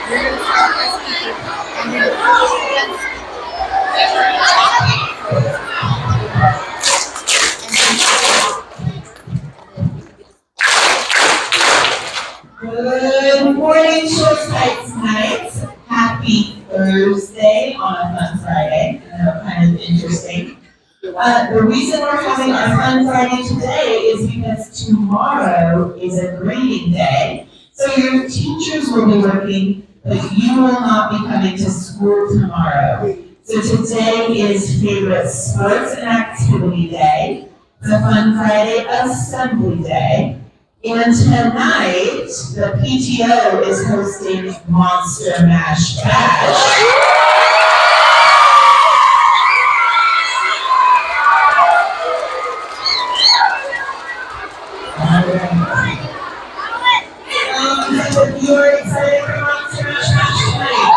Good morning, Short Sights Nights. Happy Thursday on a fun Friday. I know, kind of interesting. The reason we're having our fun Friday today is because tomorrow is a grading day. So your teachers will be working, but you will not be coming to school tomorrow. So today is favorite sports and activity day. It's a fun Friday assembly day. And tonight, the PTO is hosting Monster Mash Bash. You're excited for Monster Mash Bash tonight?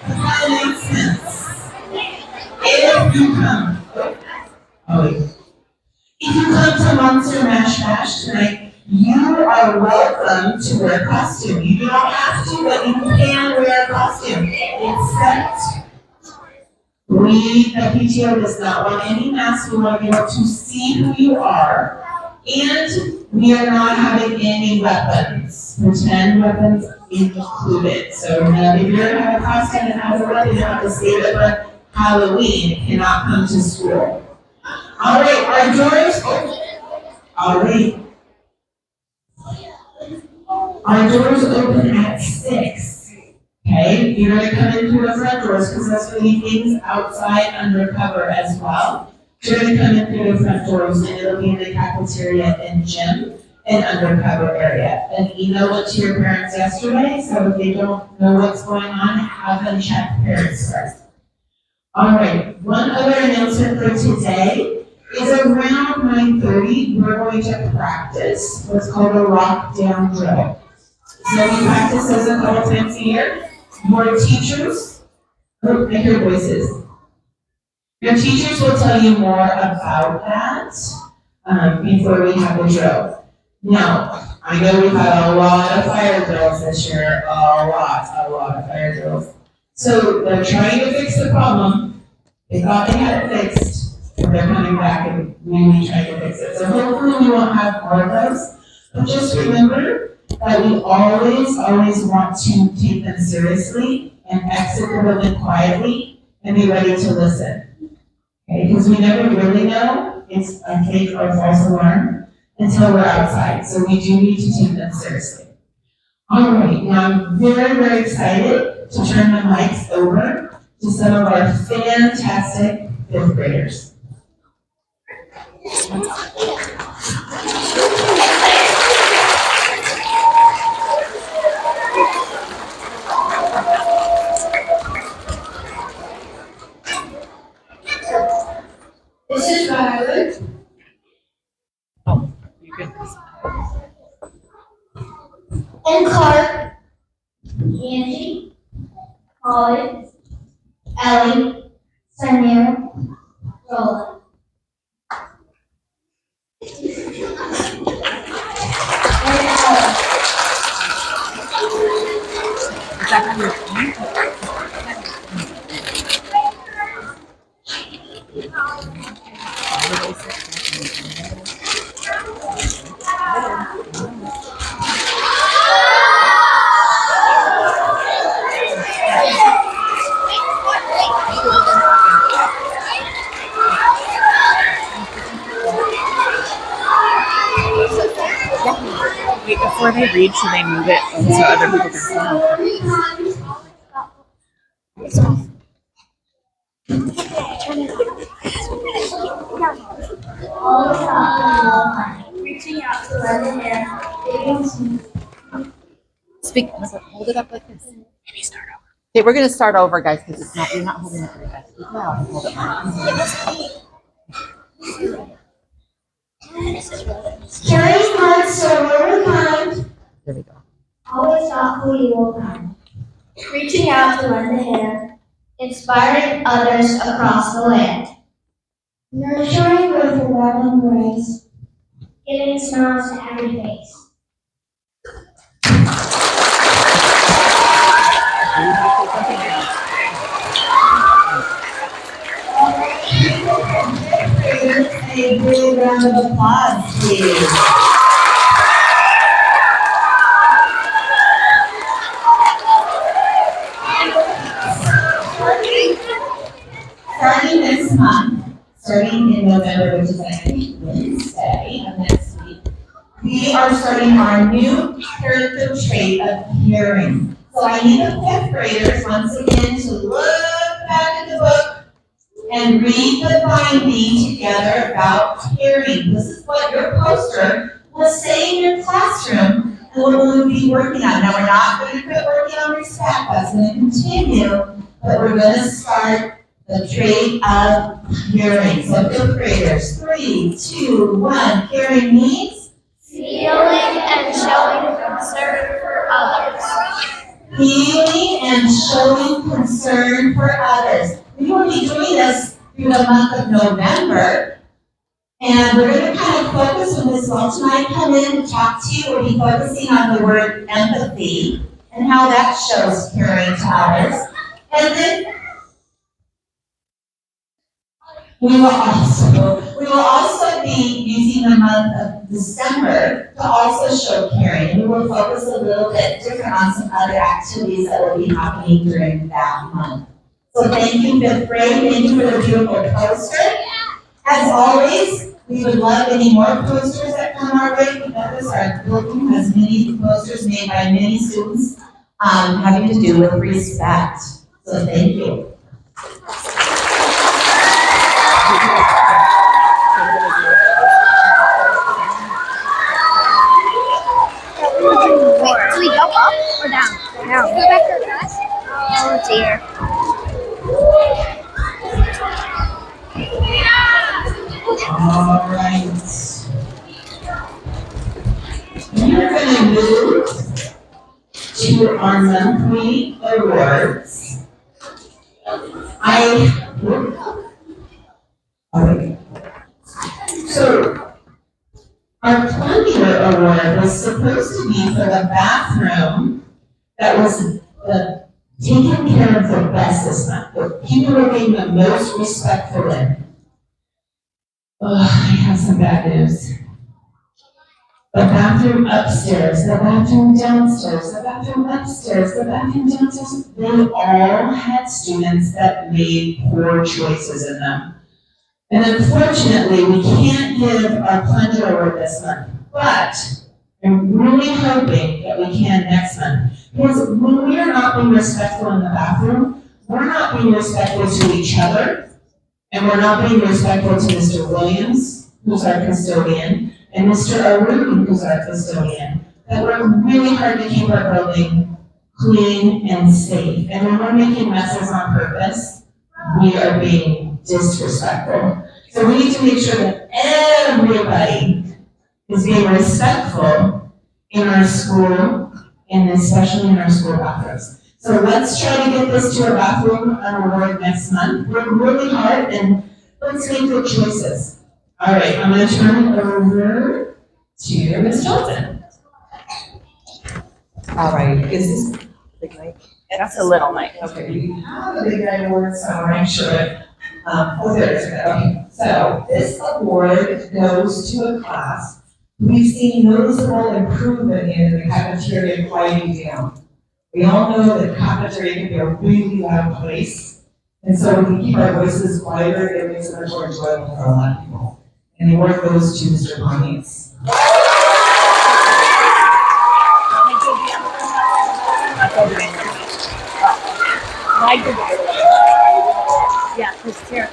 Does that make sense? If you come, if you come to Monster Mash Bash tonight, you are welcome to wear a costume. You do not have to, but you can wear a costume. Except the PTO does not want any masks. We want to be able to see who you are. And we are not having any weapons. Pretend weapons included. So if you have a costume that has a weapon, you have to save it for Halloween. It cannot come to school. All right, our doors open. All right. Our doors open at 6. Okay, you're going to come in through the front doors because there's going to be things outside undercover as well. You're going to come in through the front doors and it'll be in the cafeteria and gym and undercover area. An email went to your parents yesterday, so if they don't know what's going on, have them check parents first. All right, one other announcement for today is around 9:30, we're going to practice what's called a lockdown drill. So we practice this a couple times a year. Your teachers, make your voices. Your teachers will tell you more about that before we have the drill. Now, I know we've had a lot of fire drills this year, a lot of fire drills. So they're trying to fix the problem. They thought they had it fixed, but they're coming back and really trying to fix it. So hopefully we won't have more of those. But just remember that we always want to take them seriously and exit the building quietly and be ready to listen. Okay, because we never really know it's a fake or a false alarm until we're outside. So we do need to take them seriously. All right, now I'm very excited to turn the mics over to some of our fantastic 5th graders. This is Violet. Oh, you're good. And Clark. Angie. Holly. Ellie. Samir. Roland. And Ella. Is that on your phone? Wait, before they read, should they move it so other people can see? Reaching out to lend a hand. Speak. Hold it up like this. Maybe start over. Okay, we're gonna start over, guys, because it's not. You're not holding it very fast. Speak loud and hold it. Carrying hearts so very kind. There we go. Always thoughtful, you will find. Reaching out to lend a hand. Inspiring others across the land. Nurturing for love and grace, giving smiles to every face. A big round of applause, please. Starting this month, starting in November, which is I think Wednesday of next week, we are starting our new character trait of caring. So I need the fifth graders once again to look back at the book and read the binding together about caring. This is what your poster will say in your classroom and what we'll be working on. Now, we're not going to quit working on respect. That's going to continue, but we're going to start the trait of caring. So, fifth graders, 3, 2, 1. Caring means? Feeling and showing concern for others. Feeling and showing concern for others. We will be doing this through the month of November. And we're going to kind of focus when Ms. Welch and I come in to talk to you. We'll be focusing on the word empathy and how that shows caring to others. And then we will also be using the month of December to also show caring. And we will focus a little bit different on some other activities that will be happening during that month. So thank you, fifth grade. Thank you for the beautiful poster. As always, we would love any more posters that come our way. We notice our building has many posters made by many students having to do with respect. So thank you. Wait, do we go up or down? Down. Go back to the class? Oh dear. All right. We're going to move to our monthly awards. So, our plunger award was supposed to be for the bathroom that was taken care of the best this month. The people were being the most respectful in. Oh, I have some bad news. The bathroom upstairs, the bathroom downstairs, the bathroom upstairs, the bathroom downstairs, they all had students that made poor choices in them. And unfortunately, we can't give our plunger award this month, but I'm really hoping that we can next month. Because when we are not being respectful in the bathroom, we're not being respectful to each other, and we're not being respectful to Mr. Williams, who's our custodian, and Mr. Arun, who's our custodian. That we're really hard to keep our building clean and safe. And when we're making messes on purpose, we are being disrespectful. So we need to make sure that everybody is being respectful in our school, and especially in our school bathrooms. So let's try to get this to a bathroom award next month. Work really hard and let's make good choices. All right, I'm going to turn it over to Ms. Johnson. All right, is this big mic? That's a little mic. Okay, we have a big guy award, so I'll make sure that, there it is. Okay, so this award goes to a class. We've seen noticeable improvement in the cafeteria quieting down. We all know that cafeteria can be a really loud place. And so when we keep our voices quieter, it makes it much more enjoyable for a lot of people. And the award goes to Mr. Pontius. Yeah, it's here.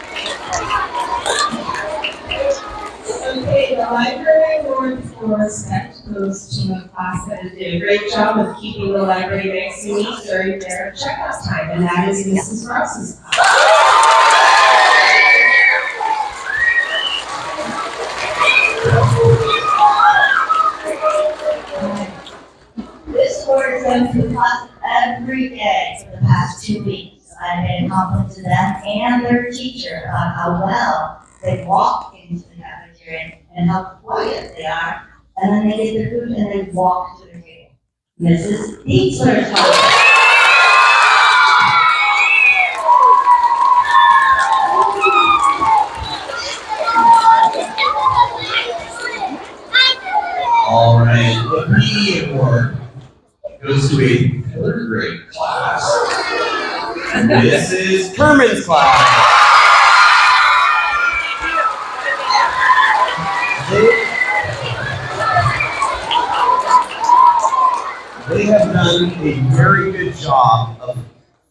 Okay, the library award for respect goes to a class that did a great job of keeping the library nice and neat during their checkout time, and that is Mrs. Ross's class. This award is given to the class every day for the past 2 weeks. I made a compliment to them and their teacher on how well they walked into the cafeteria hearing and how quiet they are. And then they get their food and they walk to their table. Mrs. Dietzler's house. All right, the PE award goes to a third grade class. Mrs. Kerman's class. They have done a very good job of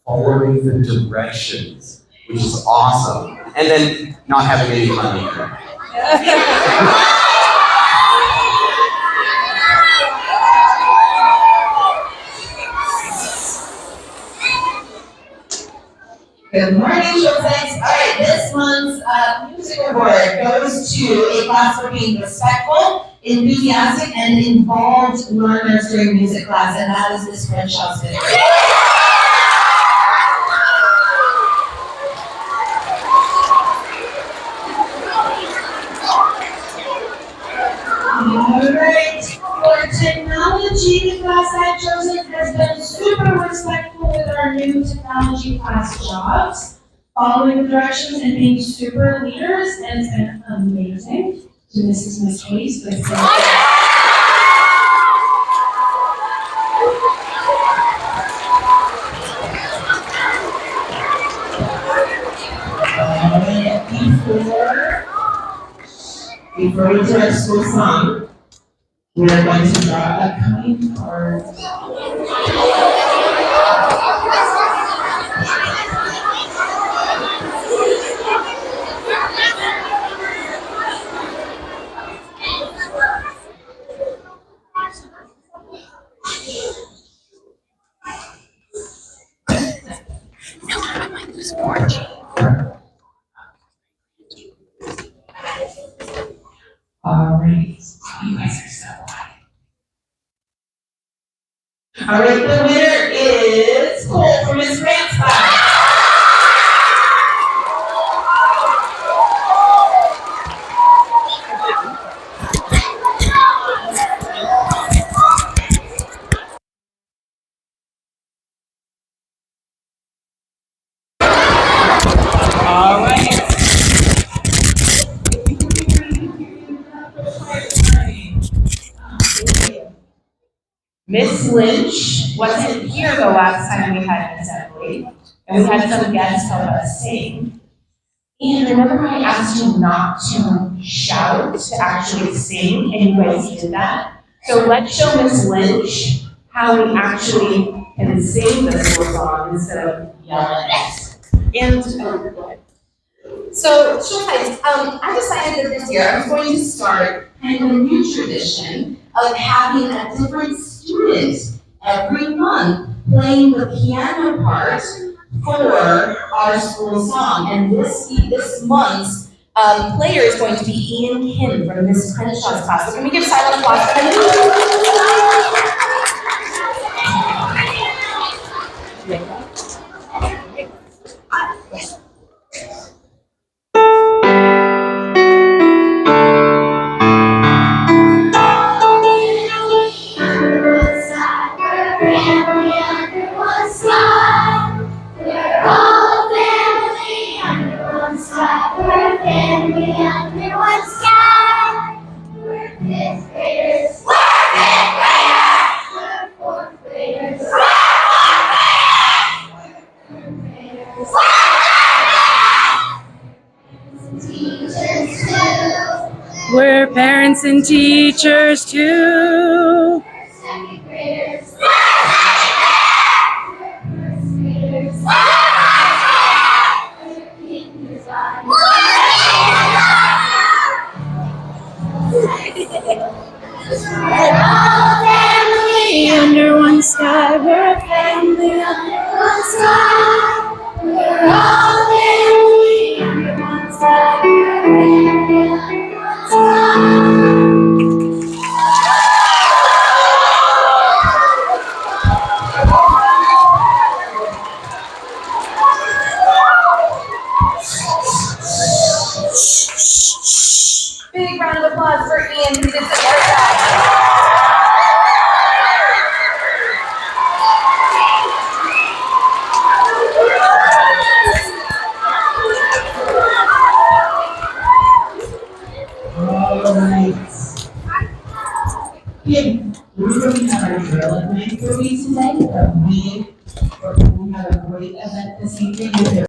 following the directions, which is awesome. And then not having any fun either. Good morning, Joseph. All right, this month's music award goes to a class for being respectful, enthusiastic, and involved learners during music class, and that is Miss Renshaw's video. All right, for technology, the class at Joseph has been super respectful with our new technology class jobs, following the directions and being super leaders, and it's been amazing. To Mrs. McCase, with before we do our school song, we are going to draw a kind card. All right, you guys are so quiet. All right, the winner is Cole from Miss Grant's class. All right. Miss Lynch wasn't here the last time we had an assembly, and we had some guests help us sing. And remember I asked you not to shout, to actually sing, and you guys did that? So let's show Miss Lynch how we actually can sing the school song instead of yelling it. And, go ahead. So, guys, I decided that this year I was going to start kind of a new tradition of having a different student every month playing the piano part for our school song. And this month's player is going to be Ian Kim from Miss Crenshaw's class. So can we give silent applause for him? We're parents and teachers too. Under one sky, we're a family under one sky. We're all family under one sky. We're a family under one sky. Big round of applause for Ian, who did such a great job. Alright. Okay, we're going to have our drill at 9:30 today, but we have a great event this evening with